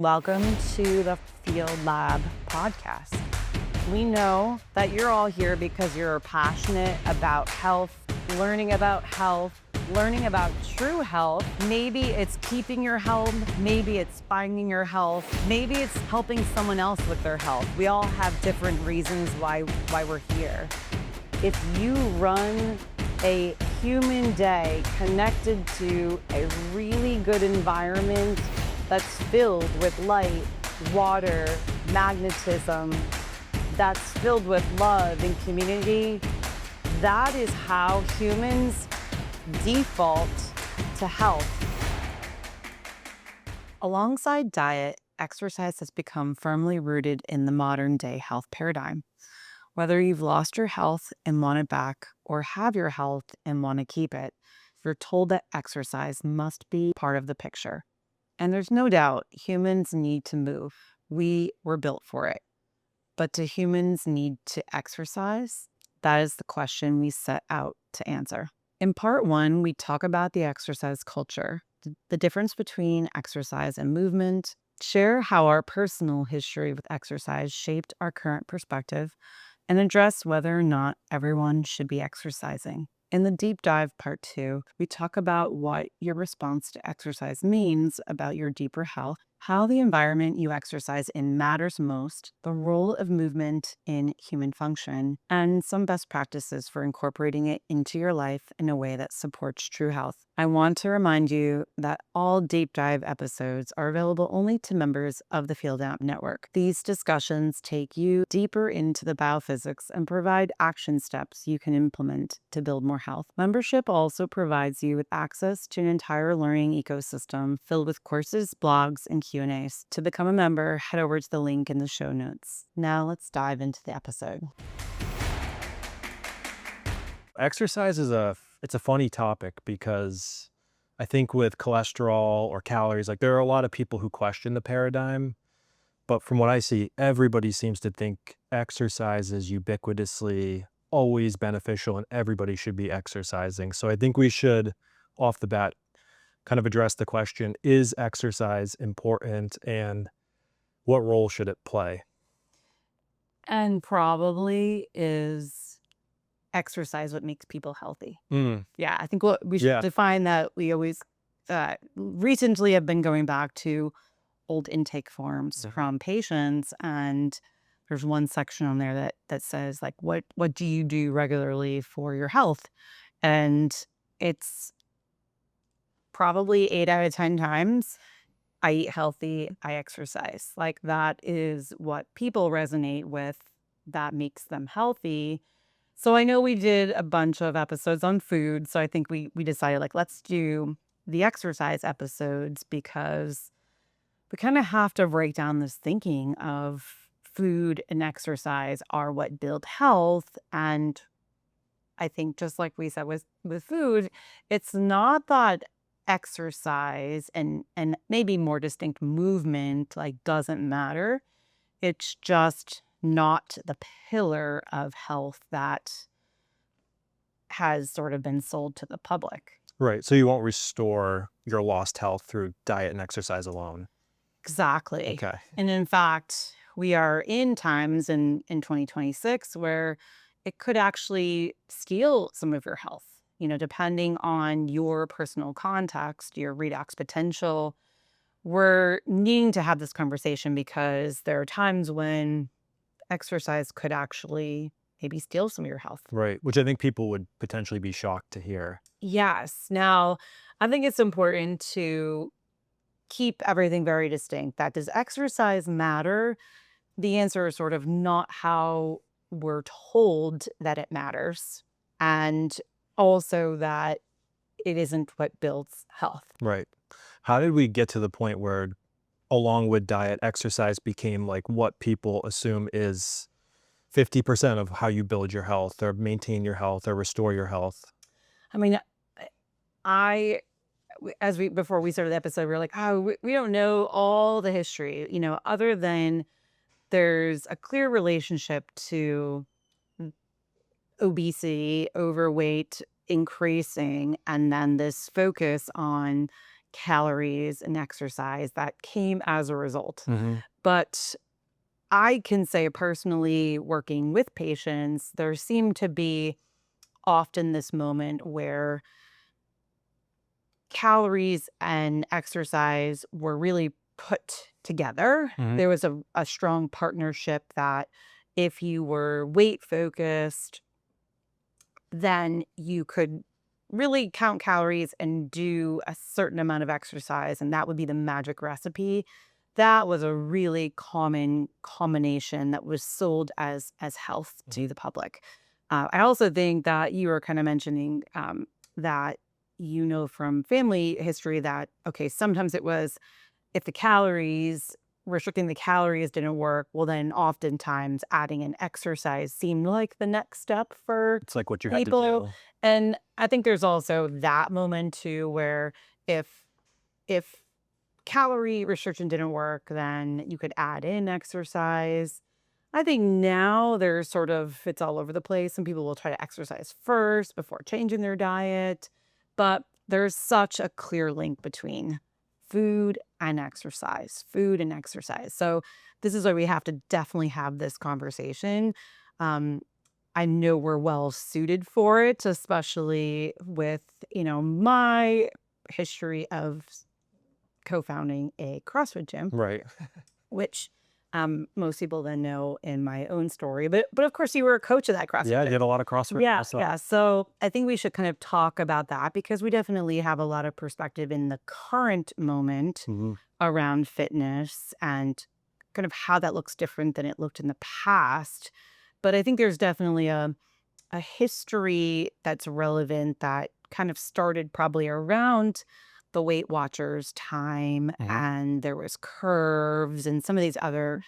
Welcome to the Field Lab podcast. We know that you're all here because you're passionate about health, learning about true health. Maybe it's keeping your health, maybe it's finding your health, maybe it's helping someone else with their health. We all have different reasons why we're here. If you run a human day connected to a really good environment that's filled with light, water, magnetism, that's filled with love and community, that is how humans default to health. Alongside diet, exercise has become firmly rooted in the modern day health paradigm. Whether you've lost your health and want it back, or have your health and want to keep it, you're told that exercise must be part of the picture. And there's no doubt humans need to move. We were built for it. But do humans need to exercise? That is the question we set out to answer. In part one, we talk about the exercise culture, the difference between exercise and movement, share how our personal history with exercise shaped our current perspective, and address whether or not everyone should be exercising. In the deep dive part 2, we talk about what your response to exercise means about your deeper health, how the environment you exercise in matters most, the role of movement in human function, and some best practices for incorporating it into your life in a way that supports true health. I want to remind you that all deep dive episodes are available only to members of the Field App Network. These discussions take you deeper into the biophysics and provide action steps you can implement to build more health. Membership also provides you with access to an entire learning ecosystem filled with courses, blogs, and Q&As. To become a member, head over to the link in the show notes. Now let's dive into the episode. Exercise is it's a funny topic because I think with cholesterol or calories, like there are a lot of people who question the paradigm, but from what I see, everybody seems to think exercise is ubiquitously always beneficial and everybody should be exercising. So I think we should, off the bat, kind of address the question, is exercise important and what role should it play? And probably is exercise what makes people healthy. Yeah, I think what we should Yeah. define that we always recently have been going back to old intake forms from patients, and there's one section on there that says like what do you do regularly for your health? And it's probably 8 out of 10 times I eat healthy, I exercise. Like that is what people resonate with, that makes them healthy. So I know we did a bunch of episodes on food. So I think we decided like, let's do the exercise episodes because we kind of have to break down this thinking of food and exercise are what build health. And I think just like we said with food, it's not that exercise and maybe more distinct movement like doesn't matter. It's just not the pillar of health that has sort of been sold to the public. Right. So you won't restore your lost health through diet and exercise alone. Exactly. Okay. And in fact, we are in times in 2026 where it could actually steal some of your health, depending on your personal context, your redox potential. We're needing to have this conversation because there are times when exercise could actually maybe steal some of your health. Right. Which I think people would potentially be shocked to hear. Yes. Now, I think it's important to keep everything very distinct. That does exercise matter? The answer is sort of not how we're told that it matters. And also that it isn't what builds health. Right. How did we get to the point where, along with diet, exercise became like what people assume is 50% of how you build your health or maintain your health or restore your health? I mean, I before we started the episode, we were like, oh, we don't know all the history, other than there's a clear relationship to obesity, overweight increasing, and then this focus on calories and exercise that came as a result. Mhm. But I can say personally, working with patients, there seemed to be often this moment where calories and exercise were really put together. Mhm. There was a strong partnership that if you were weight focused, then you could really count calories and do a certain amount of exercise, and that would be the magic recipe. That was a really common combination that was sold as health to Mhm. the public. I also think that you were kind of mentioning that from family history that okay, sometimes it was if the calories restricting the calories didn't work, well, then oftentimes adding in exercise seemed like the next step for It's like what you had to people. do. And I think there's also that moment too where if if calorie restriction didn't work, then you could add in exercise. I think now there's sort of it's all over the place. Some people will try to exercise first before changing their diet, but there's such a clear link between food and exercise, food and exercise. So this is why we have to definitely have this conversation. Um, I know we're well suited for it, especially with, my history of co-founding a CrossFit gym, Right. which most people then know in my own story. But of course, you were a coach of that CrossFit Yeah, I gym. did a lot of CrossFit Yeah, myself. yeah. So I think we should kind of talk about that because we definitely have a lot of perspective in the current moment Mhm. around fitness and kind of how that looks different than it looked in the past. But I think there's definitely a history that's relevant that kind of started probably around the Weight Watchers time, Mhm. and there was curves and some of these other,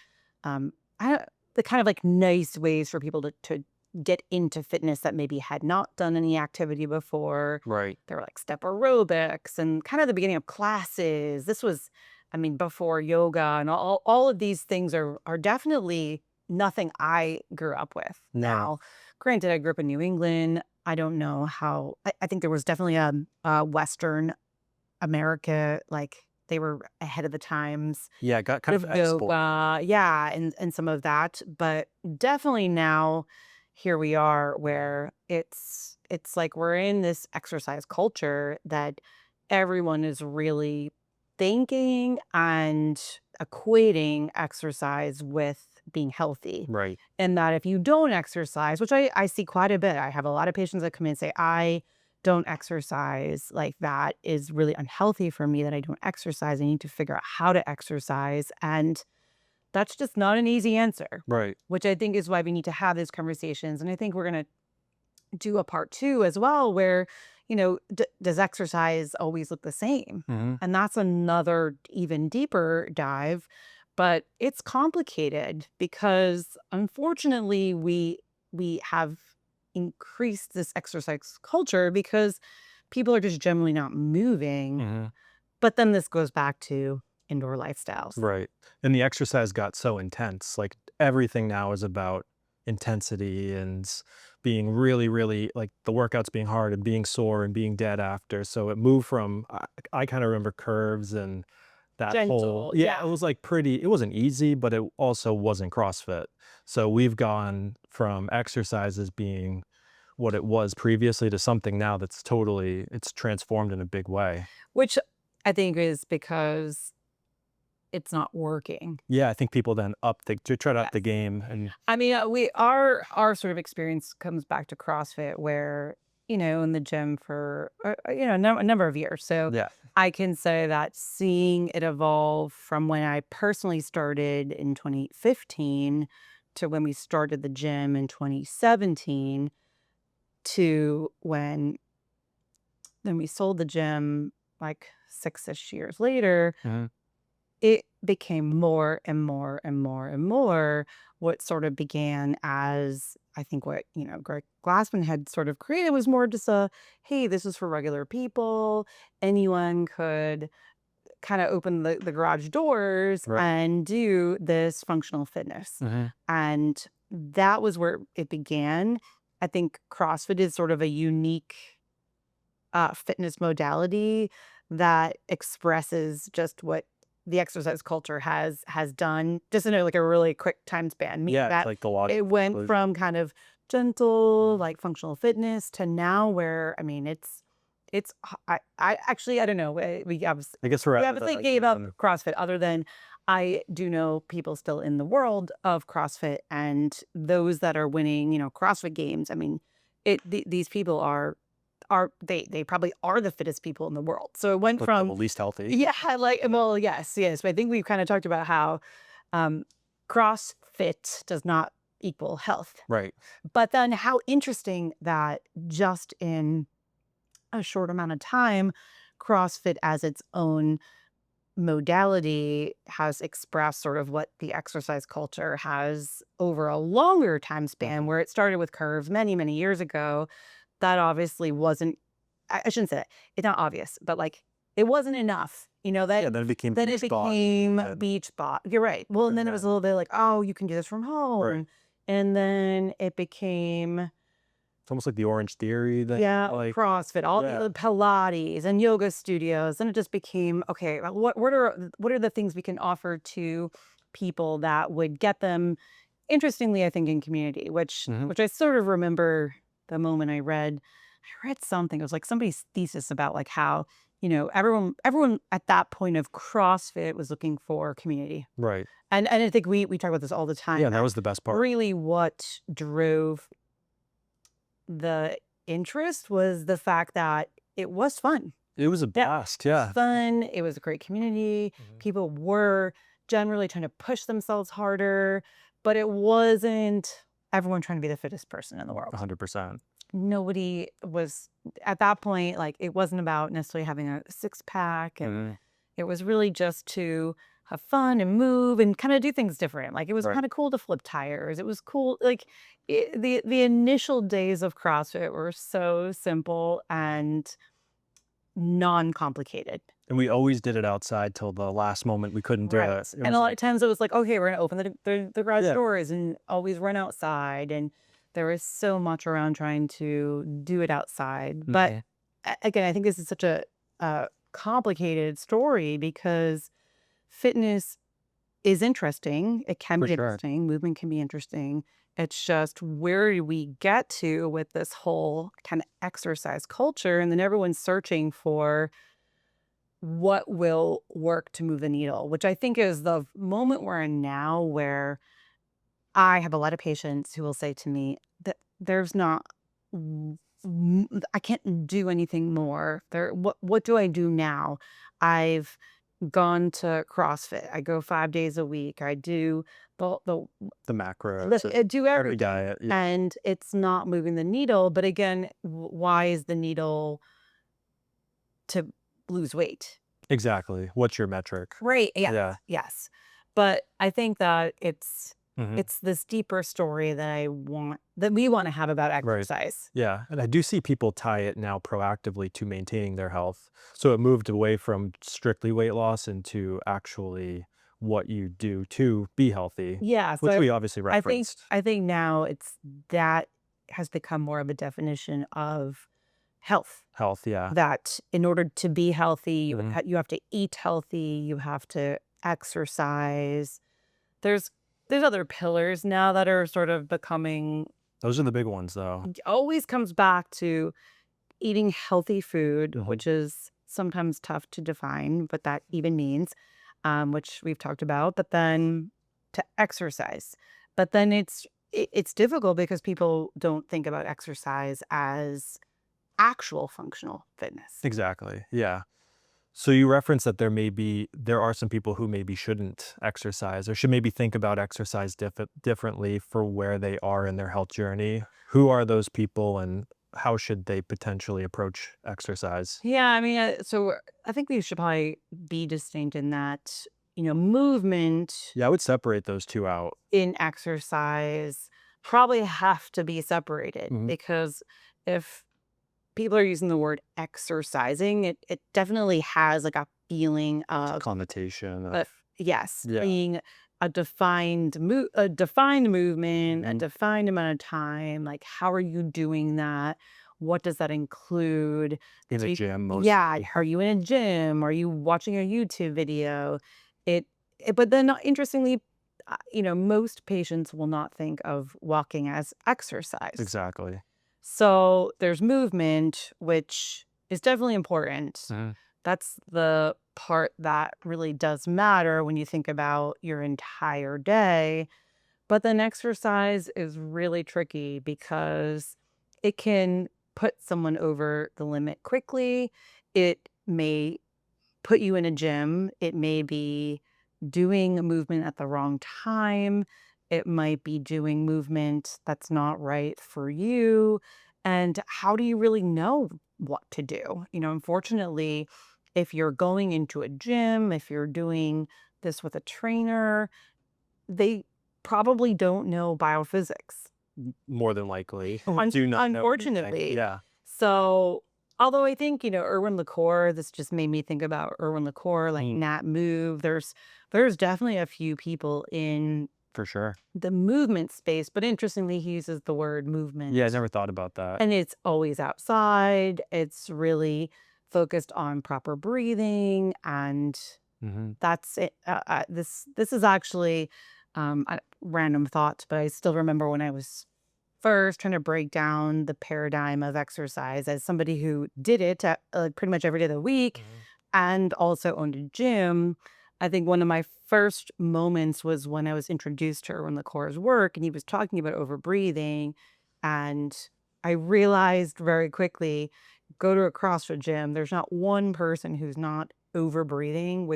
um, the kind of like nice ways for people to get into fitness that maybe had not done any activity before. Right. There were like step aerobics and kind of the beginning of classes. This was, I mean, before yoga and all of these things are definitely nothing I grew up with. No. Now, granted, I grew up in New England. I don't know how I think there was definitely a Western America, like, they were ahead of the times Yeah, it got kind of with exported. yoga, yeah, and some of that, but definitely now, here we are where it's like we're in this exercise culture that everyone is really thinking and equating exercise with being healthy, Right. and that if you don't exercise, which I see quite a bit, I have a lot of patients that come in and say, "I don't exercise, like, that is really unhealthy for me that I don't exercise. I need to figure out how to exercise." And that's just not an easy answer, Right. which I think is why we need to have these conversations. And I think we're going to do a part two as well, where, does exercise always look the same? Mhm. And that's another even deeper dive. But it's complicated because unfortunately we have increased this exercise culture because people are just generally not moving. Mhm. But then this goes back to indoor lifestyles. Right. And the exercise got so intense. Like everything now is about intensity and being really, really like the workouts being hard and being sore and being dead after. So it moved from, I kind of remember curves and that whole, Gentle, yeah, yeah. it was like pretty, it wasn't easy, but it also wasn't CrossFit. So we've gone from exercises being what it was previously to something now that's totally, it's transformed in a big way. Which I think is because it's not working. Yeah, I think people then up the, to try to up the Yes. game and I mean, we our sort of experience comes back to CrossFit where, in the gym for, a number of years. So yeah. I can say that seeing it evolve from when I personally started in 2015 to when we started the gym in 2017 to when then we sold the gym like 6-ish years later, Mhm. it became more and more and more and more what sort of began as I think what, Greg Glassman had sort of created was more just hey, this is for regular people. Anyone could kind of open the garage doors Right. and do this functional fitness. Mhm. And that was where it began. I think CrossFit is sort of a unique fitness modality that expresses just what the exercise culture has done just in like a really quick time span. Meaning Yeah, it's that like the logical it went conclusion. from kind of gentle, Mhm. like functional fitness to now where I mean I actually I don't know. I guess we're We at obviously the gave up the CrossFit other than I do know people still in the world of CrossFit and those that are winning, CrossFit games. I mean, these people are they probably are the fittest people in the world. So it went like the from least healthy. yeah, like Yeah. well, yes. But I think we've kind of talked about how um CrossFit does not equal health. Right. But then how interesting that just in a short amount of time, CrossFit as its own modality has expressed sort of what the exercise culture has over a longer time span, Mhm. where it started with curves many, many years ago. That obviously wasn't, I shouldn't say that. It's not obvious, but like it wasn't enough, Yeah, then it became that beach it spot became and beach spot. You're right. Well, and and then it was a then little bit like, oh, you can do this from right. home. And then it became It's almost like the Orange Theory that yeah, like CrossFit, all yeah. the Pilates and yoga studios, and it just became, okay, what are the things we can offer to people that would get them interestingly, I think, in community, Mhm. which I sort of remember the moment I read something, it was like somebody's thesis about like how, everyone at that point of CrossFit was looking for community. Right. And I think we talk about this all the time Yeah, and that that was the best part. really what drove the interest was the fact that it was fun. It was a Yeah. blast, It was yeah. fun. It was a great community. Mhm. People were generally trying to push themselves harder, but it wasn't everyone trying to be the fittest person in the world. 100%. Nobody was at that point, like it wasn't about necessarily having a six pack and Mhm. it was really just to have fun and move and kind of do things different. Like it was Right. kind of cool to flip tires. It was cool. Like the initial days of CrossFit were so simple and non-complicated. And we always did it outside till the last moment we couldn't do Right. it. It And a was lot of like times it was like, okay, we're gonna open the garage yeah. doors and always run outside. And there was so much around trying to do it outside. But Mhm. again, I think this is such a complicated story because fitness is interesting. It can For be sure. interesting. Movement can be interesting. It's just where do we get to with this whole kind of exercise culture? And then everyone's searching for what will work to move the needle, which I think is the moment we're in now where I have a lot of patients who will say to me that there's not, I can't do anything more. What do I do now? I've gone to CrossFit. I go 5 days a week. I do the The macros and I do every everything, diet. Yeah. and it's not moving the needle. But again, why is the needle to lose weight? Exactly. What's your metric? Right, yes, Yeah. yes. But I think that Mhm. it's this deeper story that we wanna have about Right. exercise. Yeah, and I do see people tie it now proactively to maintaining their health. So it moved away from strictly weight loss into actually what you do to be healthy, Yeah, which so we obviously referenced. I think now it's that has become more of a definition of health, Health, yeah. that in order to be healthy, Mhm. you have to eat healthy, you have to exercise. There's other pillars now that are sort of becoming Those are the big ones, though. always comes back to eating healthy food, Mhm. which is sometimes tough to define what that even means, which we've talked about, but then to exercise. But then it's difficult because people don't think about exercise as actual functional fitness. Exactly, yeah. So you referenced that there are some people who maybe shouldn't exercise or should maybe think about exercise differently for where they are in their health journey. Who are those people and how should they potentially approach exercise? Yeah, I mean, so I think we should probably be distinct in that, movement Yeah, I would separate those 2 out. in exercise probably have to be separated Mhm. because if people are using the word exercising, it definitely has like a feeling It's a of connotation of uh, yes, yeah. being a defined movement, a Mhm. defined amount of time. Like, how are you doing that? What does that include? In Do a you, gym yeah, mostly. are you in a gym? Are you watching a YouTube video? It, but then interestingly, most patients will not think of walking as exercise. Exactly. So there's movement, which is definitely important. Mhm. That's the part that really does matter when you think about your entire day. But then exercise is really tricky because it can put someone over the limit quickly. It may put you in a gym. It may be doing a movement at the wrong time. It might be doing movement that's not right for you. And how do you really know what to do? Unfortunately, if you're going into a gym, if you're doing this with a trainer, they probably don't know biophysics. More than likely. Do not know anything. Unfortunately. Yeah. So, although I think, Erwin LaCour, this just made me think about Erwin LaCour, like Mm, Nat Move. There's definitely a few people in for sure. the movement space, but interestingly, he uses the word Yeah, I movement. never thought about that. And it's always outside. It's really focused on proper breathing, and Mhm. that's it. This is actually a random thought, but I still remember when I was first trying to break down the paradigm of exercise as somebody who did it pretty much every day of the week Mhm. and also owned a gym. I think one of my first moments was when I was introduced to Erwin LaCour's work, and he was talking about overbreathing. And I realized very quickly, go to a CrossFit gym, there's not one person who's not overbreathing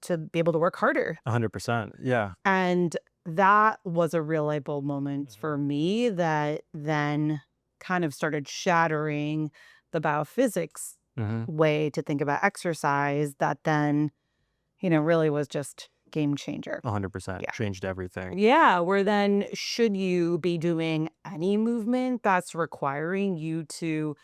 to be able to work harder. 100%. Yeah. And that was a real light bulb moment Mhm. for me that then kind of started shattering the biophysics Mhm. way to think about exercise that then, really was just game changer. 100%. Yeah. Changed everything. Yeah, where then should you be doing any movement that's requiring you to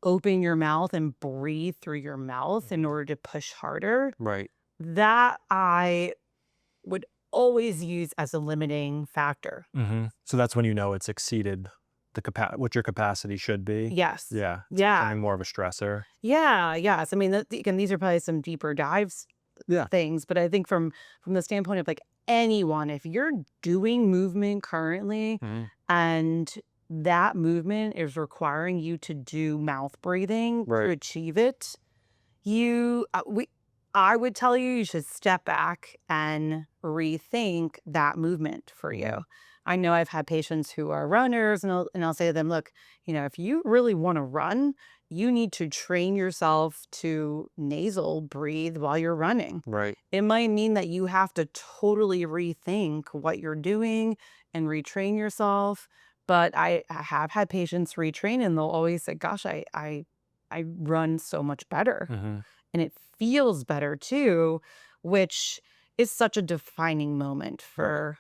open your mouth and breathe through your mouth in Mhm. order to push harder? Right. That I would always use as a limiting factor. Mhm. So that's when you know it's exceeded what your capacity should be. Yes. Yeah, it's Yeah. becoming more of a stressor. Yeah, yes. I mean, again, these are probably some deeper dives Yeah. things, but I think from the standpoint of like anyone, if you're doing movement currently Mhm. and that movement is requiring you to do mouth breathing to Right. achieve it, You, we, I would tell you, you should step back and rethink that movement for Mhm. you. I know I've had patients who are runners, and I'll say to them, look, if you really want to run, you need to train yourself to nasal breathe while you're running. Right. It might mean that you have to totally rethink what you're doing and retrain yourself. But I have had patients retrain, and they'll always say, gosh, I run so much better, Mhm. and it feels better too, which is such a defining moment Right. for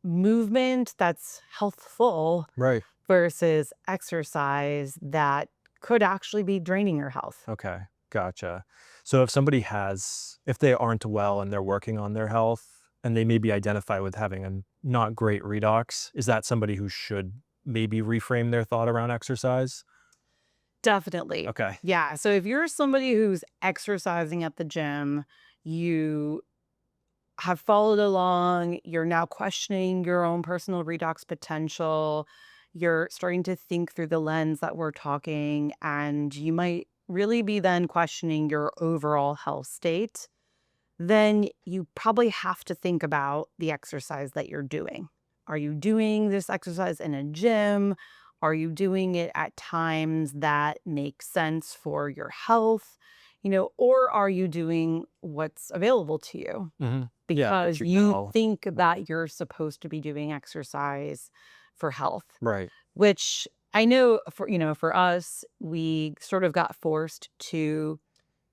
movement that's healthful Right. versus exercise that could actually be draining your health. Okay. Gotcha. So if they aren't well and they're working on their health and they maybe identify with having a not great redox, is that somebody who should maybe reframe their thought around exercise? Definitely. Okay. Yeah. So if you're somebody who's exercising at the gym, you have followed along, you're now questioning your own personal redox potential, you're starting to think through the lens that we're talking, and you might really be then questioning your overall health state, then you probably have to think about the exercise that you're doing. Are you doing this exercise in a gym? Are you doing it at times that make sense for your health? Or are you doing what's available to you Mhm. Yeah, what because you you know. think that you're supposed to be doing exercise for health? Right. Which I know for us, we sort of got forced to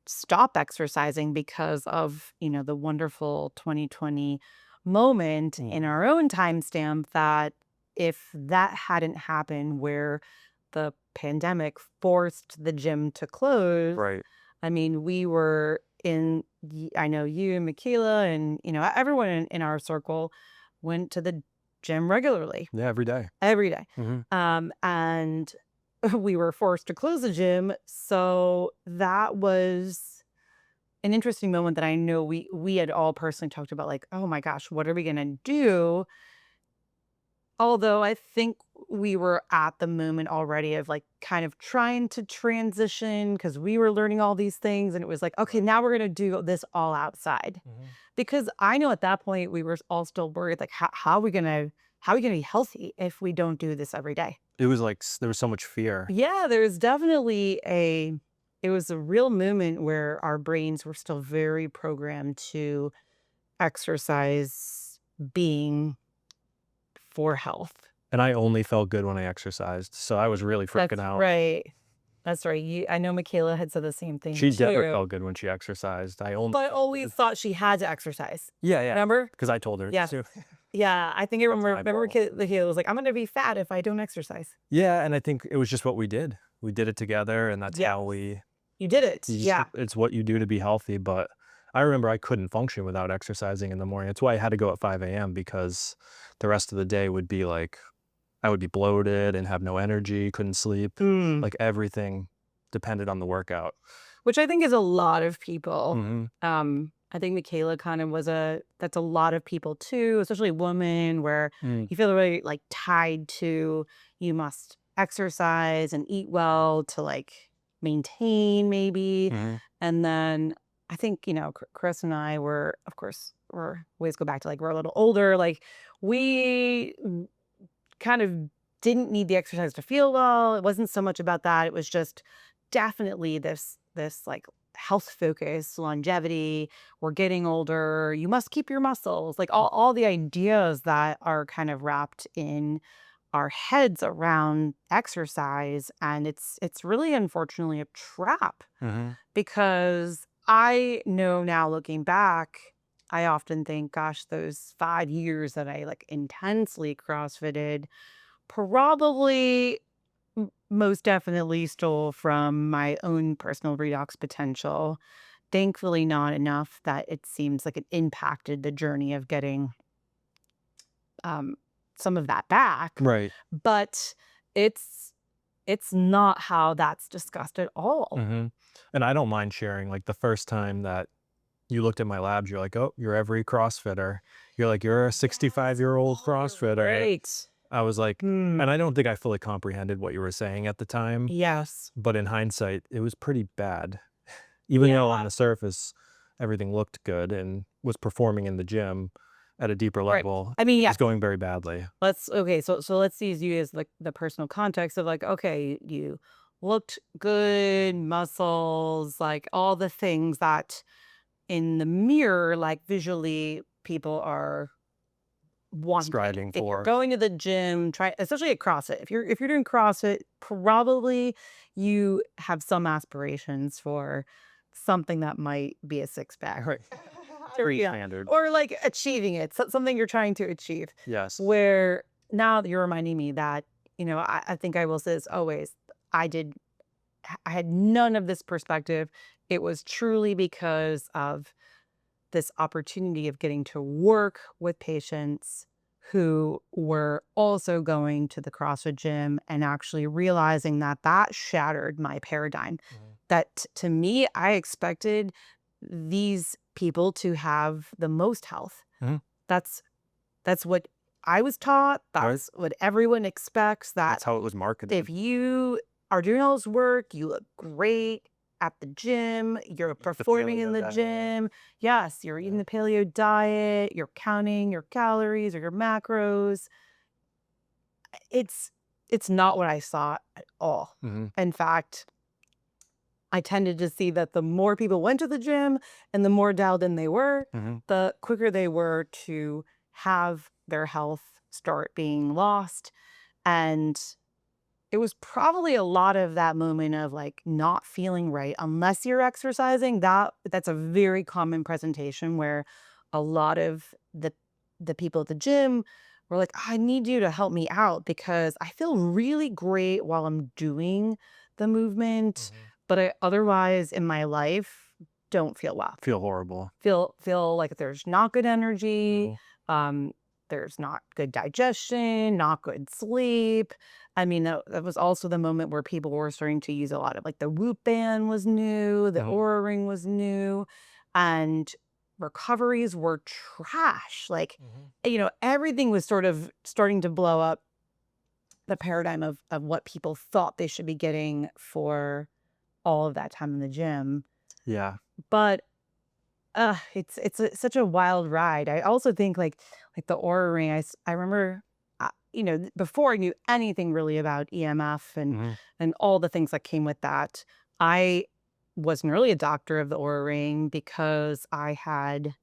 stop exercising because of, the wonderful 2020 moment in Mhm. our own timestamp that if that hadn't happened where the pandemic forced the gym to close, Right. I mean, we were I know you and Michaela and, everyone in our circle went to the gym regularly Yeah, every day. every day. Mhm. And we were forced to close the gym. So that was an interesting moment that I know we had all personally talked about, like, oh my gosh, what are we gonna do? Although I think we were at the moment already of like kind of trying to transition because we were learning all these things and it was like, okay, Right. now we're gonna do this all outside. Mhm. Because I know at that point we were all still worried, like, how are we gonna be healthy if we don't do this every day? It was like there was so much fear. Yeah, there's definitely it was a real moment where our brains were still very programmed to exercise being for health. And I only felt good when I exercised, so I was really freaking That's out. right. That's right. I know Michaela had said the same thing She never too, felt good when she exercised. I only but felt always good. thought she had to exercise. Yeah, yeah, Remember? because I told her Yes. to. Yeah, I think I That's my remember fault. Michaela was like, "I'm gonna be fat if I don't exercise." Yeah, and I think it was just what we did. We did it together, and that's Yes. how we You did it. you just Yeah. it's what you do to be healthy, but I remember I couldn't function without exercising in the morning. That's why I had to go at 5 AM because the rest of the day would be like I would be bloated and have no energy, couldn't sleep. Mm. Like, everything depended on the workout. Which I think is a lot of people. Mhm. I think Michaela kind of that's a lot of people too, especially women, where Mm. you feel very like tied to you must exercise and eat well to like maintain maybe. Mhm. And then I think, Chris and I were, of course, we're ways go back to like we're a little older. Like we kind of didn't need the exercise to feel well. It wasn't so much about that. It was just definitely this like health focus, longevity. We're getting older. You must keep your muscles. Like all the ideas that are kind of wrapped in our heads around exercise. And it's really unfortunately a trap Mhm. because I know now looking back, I often think, gosh, those 5 years that I like intensely CrossFitted probably most definitely stole from my own personal redox potential. Thankfully, not enough that it seems like it impacted the journey of getting um, some of that back. Right. But it's it's not how that's discussed at all. Mhm. And I don't mind sharing, like, the first time that you looked at my labs, you're like, "Oh, you're every CrossFitter." You're like, "You're a Yes. 65-year-old Oh, you're CrossFitter." right. I was like Hmm. and I don't think I fully comprehended what you were saying at the time, Yes. but in hindsight, it was pretty bad. Even though on Yeah. the surface, everything looked good and was performing in the gym at a deeper Right. level, I mean, it was yes. going very badly. Let's okay, so let's use you as like the personal context of like, okay, you looked good, muscles, like all the things that in the mirror, like visually, people are wanting. Striving If you're for. going to the gym, try especially at CrossFit. If you're doing CrossFit, probably you have some aspirations for something that might be a six pack. Right. Pretty Yeah. standard. Or like achieving it, something you're trying to achieve. Yes. Where now that you're reminding me that, I think I will say this always. I did I had none of this perspective. It was truly because of this opportunity of getting to work with patients who were also going to the CrossFit gym and actually realizing that that shattered my paradigm. Mhm. That to me, I expected these people to have the most health. Mhm. That's that's what I was taught. Right. That's what everyone expects, that That's how it was marketed. if you are doing all this work, you look great at the gym, you're Eat the performing in paleo the diet. gym. Yes, you're eating Yeah. the paleo diet, you're counting your calories or your macros. It's it's not what I saw at all. Mhm. In fact, I tended to see that the more people went to the gym and the more dialed in they were, Mhm. the quicker they were to have their health start being lost. And it was probably a lot of that moment of, like, not feeling right unless you're exercising. That's a very common presentation where a lot of the people at the gym were like, "I need you to help me out because I feel really great while I'm doing the movement, Mhm. but I otherwise in my life don't feel well." Feel horrible. Feel like there's not good energy. No. Um there's not good digestion, not good sleep. I mean, that was also the moment where people were starting to use a lot of like the Whoop band was new, the Mhm. Aura ring was new, and recoveries were trash. Like, Mhm. everything was sort of starting to blow up the paradigm of what people thought they should be getting for all of that time in the gym. Yeah. But such a wild ride. I also think like the Aura ring. I remember, before I knew anything really about EMF Mhm. and all the things that came with that, I wasn't really a doctor of the Aura ring because it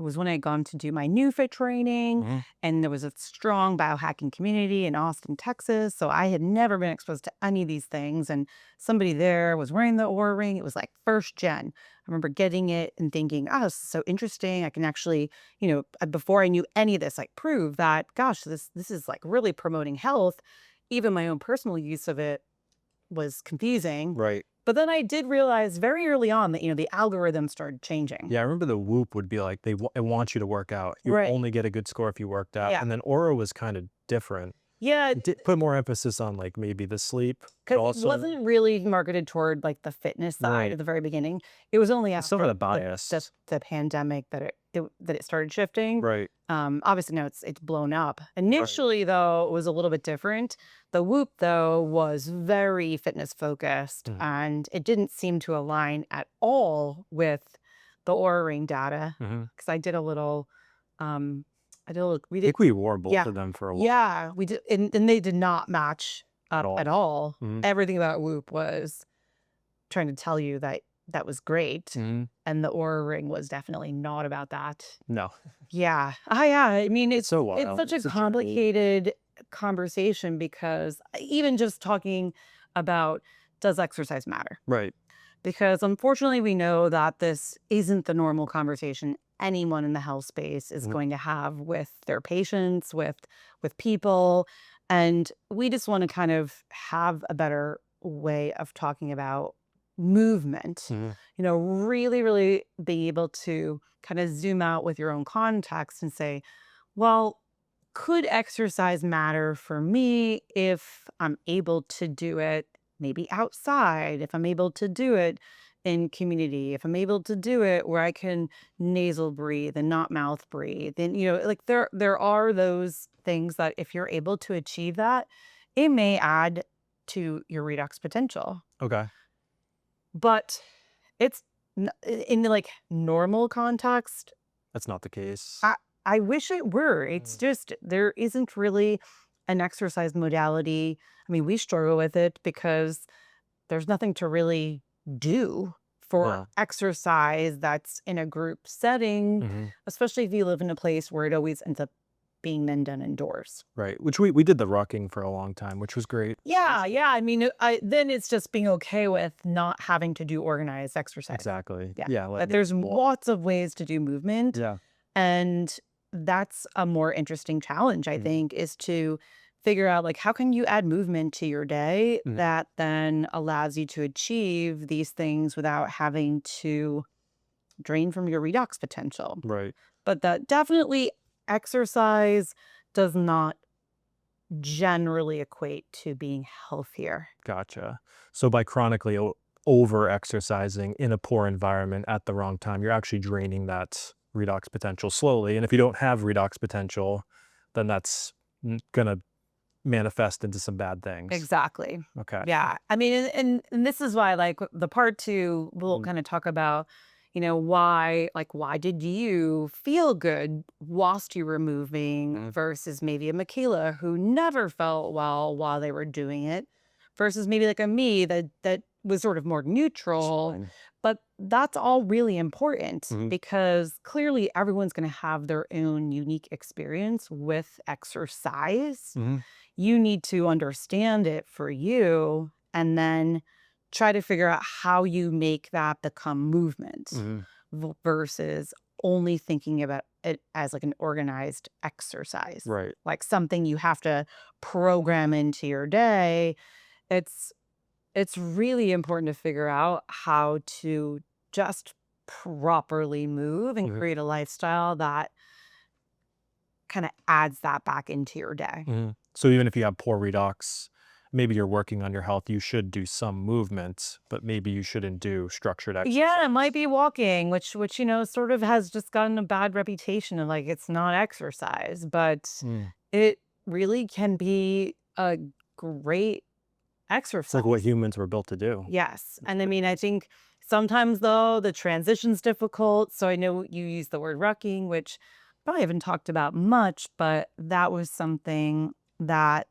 was when I had gone to do my new fit training, Mhm. and there was a strong biohacking community in Austin, Texas. So I had never been exposed to any of these things. And somebody there was wearing the Aura ring. It was like first gen. I remember getting it and thinking, oh, this is so interesting. I can actually, before I knew any of this, like prove that, gosh, this is like really promoting health. Even my own personal use of it was confusing. Right. But then I did realize very early on that, the algorithm started changing. Yeah, I remember the Whoop would be like, it wants you to work out. You Right. only get a good score if you worked out, Yeah. and then Aura was kinda different. Yeah. It did put more emphasis on, like, maybe the sleep, but Because it also wasn't really marketed toward, like, the fitness side right. at the very beginning. It was only It still had after a the bias. the pandemic that it started shifting. Right. Obviously, now it's blown up. Right. Initially, though, it was a little bit different. The Whoop, though, was very fitness focused, Mhm. and it didn't seem to align at all with the Oura Ring data. Mhm. Because um, I did a little we I did think we wore both yeah. of them for a while Yeah, we did, and they did not match at up all. at all. Mhm. Everything about Whoop was trying to tell you that that was great, Mhm. and the Oura Ring was definitely not about that. No. Yeah. Yeah, I mean, It's so it's wild. such a It's a journey. complicated conversation because even just talking about does exercise matter? Right. Because unfortunately, we know that this isn't the normal conversation anyone in the health space is Mhm. going to have with their patients, with people, and we just want to kind of have a better way of talking about movement. Mhm. Really, really be able to kind of zoom out with your own context and say, well, could exercise matter for me if I'm able to do it maybe outside, if I'm able to do it in community, if I'm able to do it where I can nasal breathe and not mouth breathe. And like there are those things that if you're able to achieve that, it may add to your redox potential. Okay. But it's in the like normal context, That's not the case. I I wish it were. It's Mm. just there isn't really an exercise modality. I mean, we struggle with it because there's nothing to really do for No. exercise that's in a group setting, Mhm. especially if you live in a place where it always ends up being then done indoors. Right, which we did the rucking for a long time, which was great. Yeah, yeah. I mean, then it's just being okay with not having to do organized exercise. Exactly. Yeah. Yeah, But letting it there's walk. lots of ways to do movement. Yeah. And that's a more interesting challenge, I Mhm. think, is to figure out like how can you add movement to your day Mhm. that then allows you to achieve these things without having to drain from your redox potential. Right. But that definitely exercise does not generally equate to being healthier. Gotcha. So by chronically over exercising in a poor environment at the wrong time, you're actually draining that redox potential slowly. And if you don't have redox potential, then that's gonna manifest into some bad things. Exactly. Okay. Yeah. I mean, and this is why, like, the part two, we'll Mhm. kind of talk about, why did you feel good whilst you were moving Mhm. versus maybe a Michaela who never felt well while they were doing it versus maybe like a me that was sort of more That's neutral. fine. But that's all really important Mhm. because clearly everyone's going to have their own unique experience with exercise. Mhm. You need to understand it for you and then try to figure out how you make that become movement Mhm. versus only thinking about it as like an organized exercise, Right. like something you have to program into your day. It's it's really important to figure out how to just properly move and Mhm. create a lifestyle that kind of adds that back into your day. So even if you have poor redox, maybe you're working on your health, you should do some movement, but maybe you shouldn't do structured Yeah, it might exercise. be walking, which, sort of has just gotten a bad reputation of like it's not exercise, but Mm. it really can be a great It's like what exercise. humans were built to do. Yes. And I mean, I think sometimes though the transition's difficult. So I know you use the word rucking, which probably haven't talked about much, but that was something that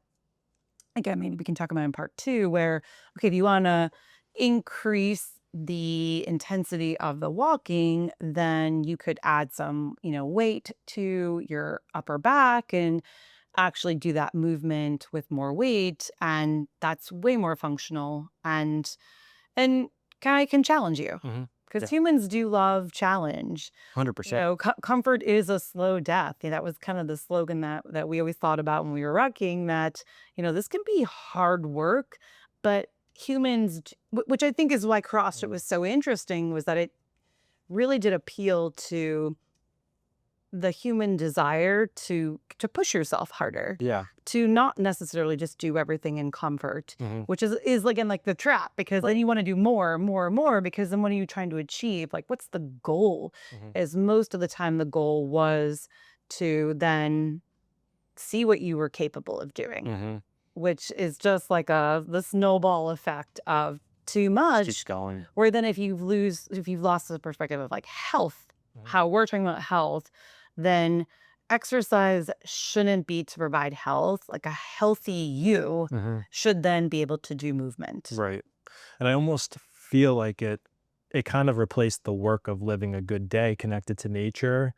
again, maybe we can talk about in part two, where, okay, if you want to increase the intensity of the walking, then you could add some, weight to your upper back and actually do that movement with more weight. And that's way more functional and kind of can challenge you because Yeah, humans do love challenge. 100%. Comfort is a slow death. That was kind of the slogan that we always thought about when we were rocking that, this can be hard work, but which I think is why CrossFit Mm. was so interesting, was that it really did appeal to the human desire to push yourself harder, Yeah. to not necessarily just do everything in comfort, Mhm. which is again like the trap, because then Right. you want to do more, more, more, because then what are you trying to achieve? Like, what's the goal? Mhm. Is most of the time the goal was to then see what you were capable of doing, Mhm. which is just like the snowball effect of too Just keeps much, going. where then if you've lost the perspective of like health, Mhm. how we're talking about health, then exercise shouldn't be to provide health. Like a healthy you Mhm. should then be able to do movement. Right. And I almost feel like it kind of replaced the work of living a good day connected to nature.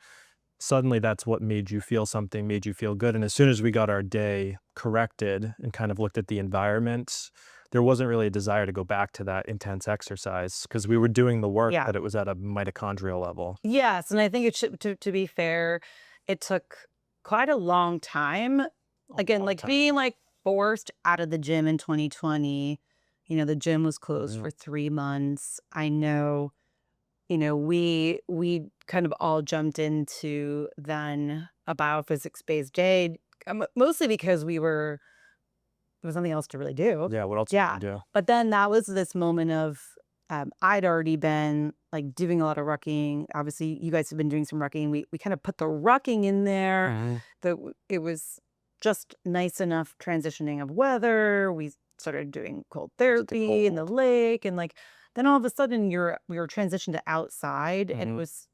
Suddenly that's what made you feel something, made you feel good. And as soon as we got our day corrected and kind of looked at the environment, there wasn't really a desire to go back to that intense exercise because we were doing the work Yeah. that it was at a mitochondrial level. Yes. And I think it should, to be fair, it took quite a long time. A Again, long like time. being like forced out of the gym in 2020, the gym was closed Mhm. for 3 months. I know. We kind of all jumped into then a biophysics based day, mostly because there was nothing else to really do. Yeah, what else are you Yeah. gonna do? But then that was this moment of, I'd already been like doing a lot of rucking. Obviously, you guys have been doing some rucking. We kind of put the rucking in there. Mhm. It was just nice enough transitioning of weather. We started doing cold It's the therapy in the cold. lake, and like then all of a sudden we were transitioned to outside, and it Mhm. was,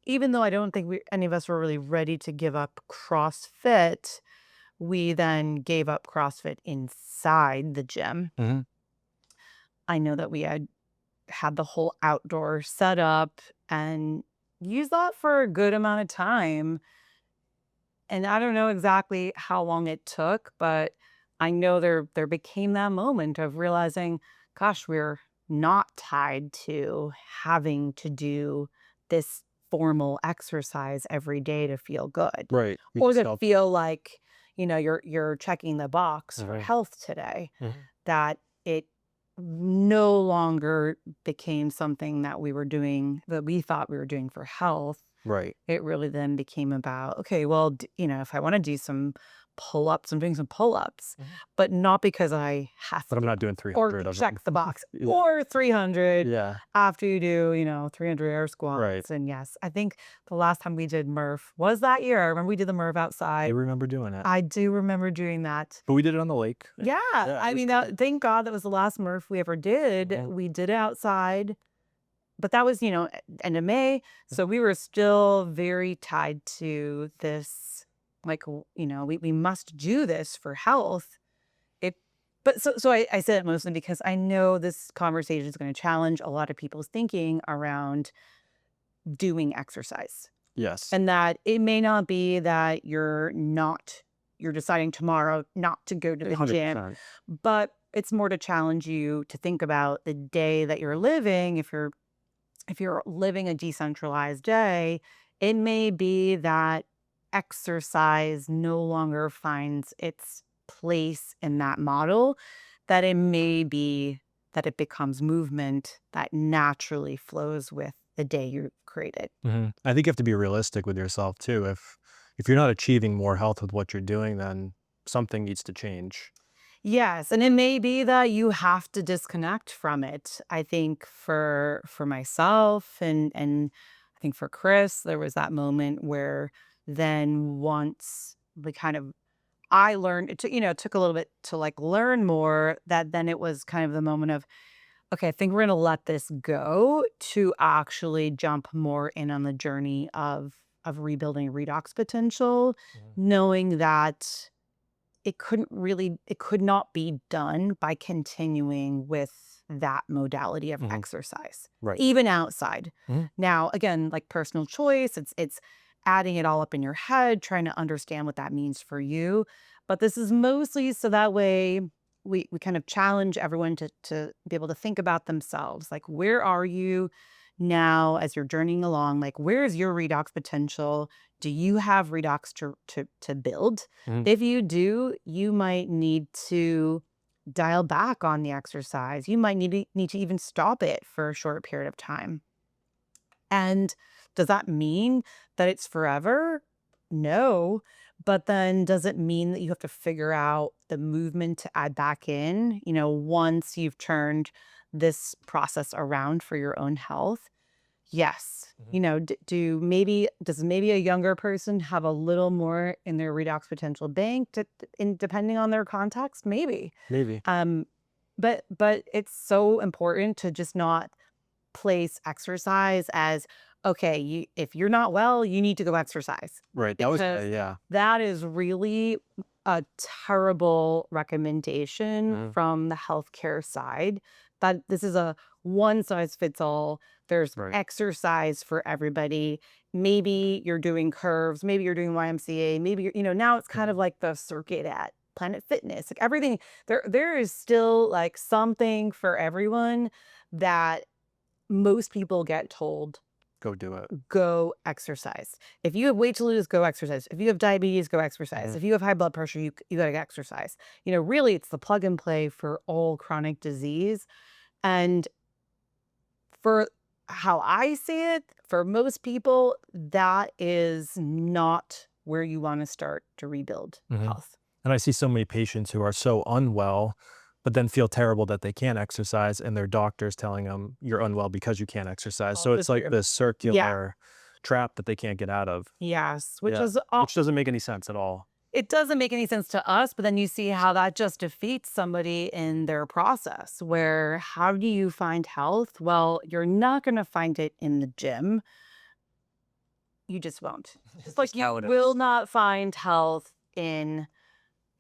even though I don't think any of us were really ready to give up CrossFit, we then gave up CrossFit inside the gym. Mhm. I know that we had the whole outdoor setup and used that for a good amount of time. And I don't know exactly how long it took, but I know there became that moment of realizing, gosh, we're not tied to having to do this formal exercise every day to feel good Right. You or just to felt. feel like, you're checking the box for Mhm. health today, Mhm. that it no longer became something that we thought we were doing for health. Right. It really then became about, okay, well, if I want to do some pull-ups, I'm doing some pull-ups, Mhm. but not because I have But I'm to not doing or 300 of them. check the box Yeah. or 300 Yeah. after you do, 300 air Right. squats. And yes, I think the last time we did Murph was that year. I remember we did the Murph I outside. remember doing it. I do remember doing that. But we did it on the lake. Yeah. Yeah, Yeah, it I was mean, good. thank God that was the last Murph we ever did. Mhm. We did it outside, but that was, end of May. So Mhm. we were still very tied to this, like, we must do this for health. It, but so I said it mostly because I know this conversation is going to challenge a lot of people's thinking around doing exercise. Yes. And that it may not be that you're deciding tomorrow not to go to the gym, 100%. but it's more to challenge you to think about the day that you're living. If you're living a decentralized day, it may be that exercise no longer finds its place in that model, that it may be that it becomes movement that naturally flows with the day you've created. Mhm. I think you have to be realistic with yourself too. if you're not achieving more health with what you're doing, then something needs to change. Yes, and it may be that you have to disconnect from it. I think for myself and I think for Chris, there was that moment where then once we kind of I learned it took, it took a little bit to like learn more that then it was kind of the moment of, okay, I think we're gonna let this go to actually jump more in on the journey of rebuilding redox potential, Mhm. knowing that it could not be done by continuing with that modality of Mhm. exercise, Right. even outside. Mhm. Now, again, like personal choice, it's adding it all up in your head, trying to understand what that means for you. But this is mostly so that way we kind of challenge everyone to be able to think about themselves. Like, where are you now as you're journeying along? Like, where's your redox potential? Do you have redox to build? Mhm. If you do, you might need to dial back on the exercise. You might need to even stop it for a short period of time. And does that mean that it's forever? No. But then does it mean that you have to figure out the movement to add back in, once you've turned this process around for your own health? Yes. Mhm. Does maybe a younger person have a little more in their redox potential bank depending on their context? Maybe. Maybe. Um, but it's so important to just not place exercise as, okay, if you're not well, you need to go exercise, Right. That was because yeah. that is really a terrible recommendation Mhm. from the healthcare side, that this is a one size fits all. There's Right. exercise for everybody. Maybe you're doing curves, maybe you're doing YMCA, maybe now it's kind of Mhm. like the circuit at Planet Fitness. Like everything, there is still like something for everyone that most people get told, Go do it. go exercise. If you have weight to lose, go exercise. If you have diabetes, go exercise. Mhm. If you have high blood pressure, you got to exercise. Really, it's the plug and play for all chronic disease. And for how I see it, for most people, that is not where you want to start to rebuild Mhm. health. And I see so many patients who are so unwell, but then feel terrible that they can't exercise, and their doctor's telling them, "You're unwell because you can't exercise." All So the it's like true. this Yeah. circular trap that they can't get out of. Yes. Which Yeah. is Which doesn't make any sense at all. It doesn't make any sense to us, but then you see how that just defeats somebody in their process, where how do you find health? Well, you're not going to find it in the gym. You just won't. It's Like just you how it will is. not find health in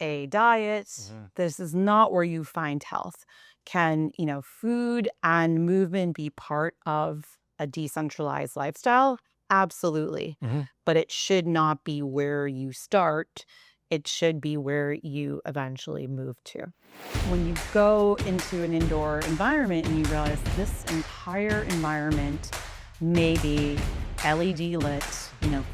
a diet. Mhm. This is not where you find health. Can, food and movement be part of a decentralized lifestyle? Absolutely. Mhm. But it should not be where you start. It should be where you eventually move to. When you go into an indoor environment and you realize this entire environment may be LED lit,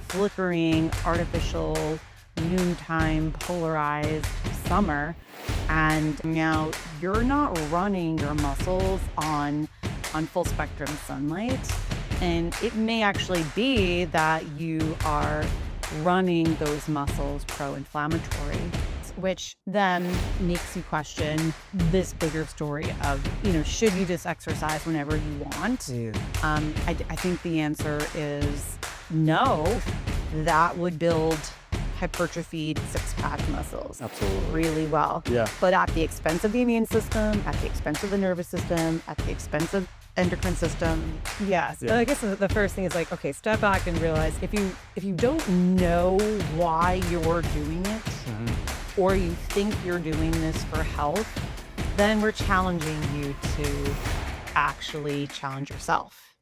flickering, artificial, noontime, polarized summer, and now you're not running your muscles on full spectrum sunlight, and it may actually be that you are running those muscles pro-inflammatory, which then makes you question this bigger story of, should you just exercise whenever you want? Yeah. I think the answer is no. That would build hypertrophied six-pack muscles Absolutely. really well, Yeah. but at the expense of the immune system, at the expense of the nervous system, at the expense of endocrine system. Yes. Yeah. I guess the first thing is like, okay, step back and realize if you don't know why you're doing it, Mhm. or you think you're doing this for health, then we're challenging you to actually challenge yourself.